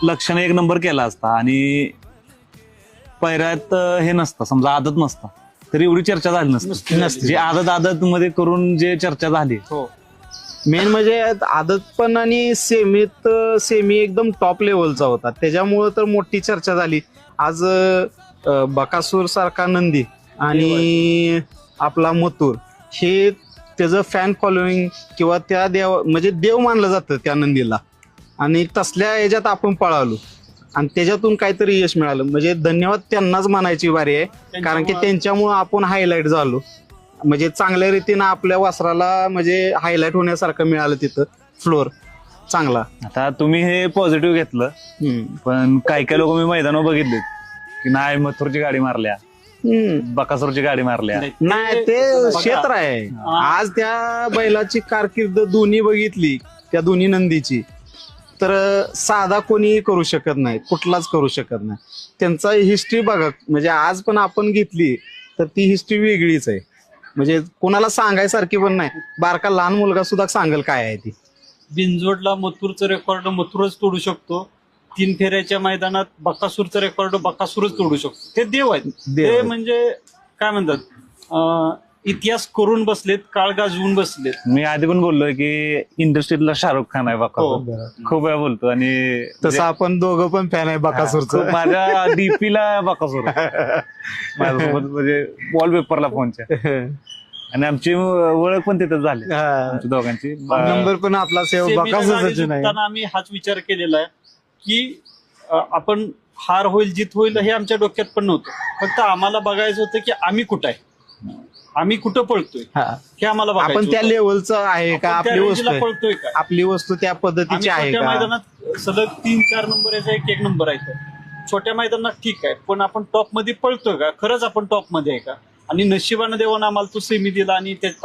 लक्षाने एक नंबर केला असता आणि पैऱ्यात हे नसतं, समजा आदत नसता तरी एवढी चर्चा झाली नसती. जे आदत मध्ये करून जे चर्चा झाली. हो. मेन म्हणजे आदत पण आणि सेमी एकदम टॉप लेवलचा होता, त्याच्यामुळं तर मोठी चर्चा झाली. आज बकासूर सारखा नंदी आणि आपला मथुर हे त्याचं फॅन फॉलोईंग किंवा त्या म्हणजे देव मानलं जातं त्या नंदीला, आणि तसल्या याच्यात आपण पळालो आणि त्याच्यातून काहीतरी यश मिळालं. म्हणजे धन्यवाद त्यांनाच म्हणायची वारी आहे, कारण की त्यांच्यामुळं आपण हायलाइट झालो. म्हणजे चांगल्या रीतीनं आपल्या वासराला म्हणजे हायलाइट होण्यासारखं मिळालं तिथं, फ्लोर चांगला. आता तुम्ही हे पॉझिटिव्ह घेतलं, पण काही काही लोक मी मैदानावर बघितले की नाही मथुरची गाडी मारल्या, बकासूरची गाडी मारल्या. नाही, ते क्षेत्र आहे. आज त्या बैलाची कारकीर्द दोन्ही बघितली, त्या दोन्ही नंदीची, तर साधा कोणी करू शकत नाही, कुठलाच करू शकत नाही. त्यांचा हिस्ट्री बघा, म्हणजे आज पण आपण घेतली तर ती हिस्ट्री वेगळीच आहे. म्हणजे कोणाला सांगायसारखी पण नाही, बारका लहान मुलगा सुद्धा सांगेल काय आहे ती. बिनजोडला मथुरचं रेकॉर्ड मथुरच तोडू शकतो. 3 फेऱ्याच्या मैदानात बकासूरचं रेकॉर्ड बकासूरच तोडू शकतो. ते देव आहेत. ते म्हणजे काय म्हणतात, इतिहास करून बसलेत, काळ गाजवून बसलेत. मी आधी पण बोललोय की इंडस्ट्रीतला शाहरुख खान आहे बकासूर, खूप वेळा बोलतो. आणि तसं आपण दोघं पण फॅन आहे बकासूरचं. माझ्या डीपीला बकासूर माझ्यासोबत, म्हणजे वॉलपेपरला फोनच्या. आणि आमची ओळख पण तिथं झाली आमच्या दोघांची. नंबर पण आपला सेव सेमीला गाडी बकासूरचं नाही. जिंकताना आम्ही हाच विचार केलेला आहे की आपण हार होईल जीत होईल हे आमच्या डोक्यात पण नव्हतं. फक्त आम्हाला बघायचं होतं की आम्ही कुठं आहे, आम्ही कुठं पळतोय हे आम्हाला बघायचं आपण त्या होतं. लेवलचं आहे का, आपण त्या आपली रेंजला वस्तू पळतोय का. आपली वस्तू त्या पद्धतीची आम्ही आहे छोट्या का. मैदानात सलग 3-4 नंबर याचा एक नंबर आहे. छोट्या मैदानात ठीक आहे, पण आपण टॉप मध्ये पळतोय का, खरंच आपण टॉप मध्ये आहे का. आणि नशिबानं देवानं आम्हाला तो सेमी दिला आणि त्याचा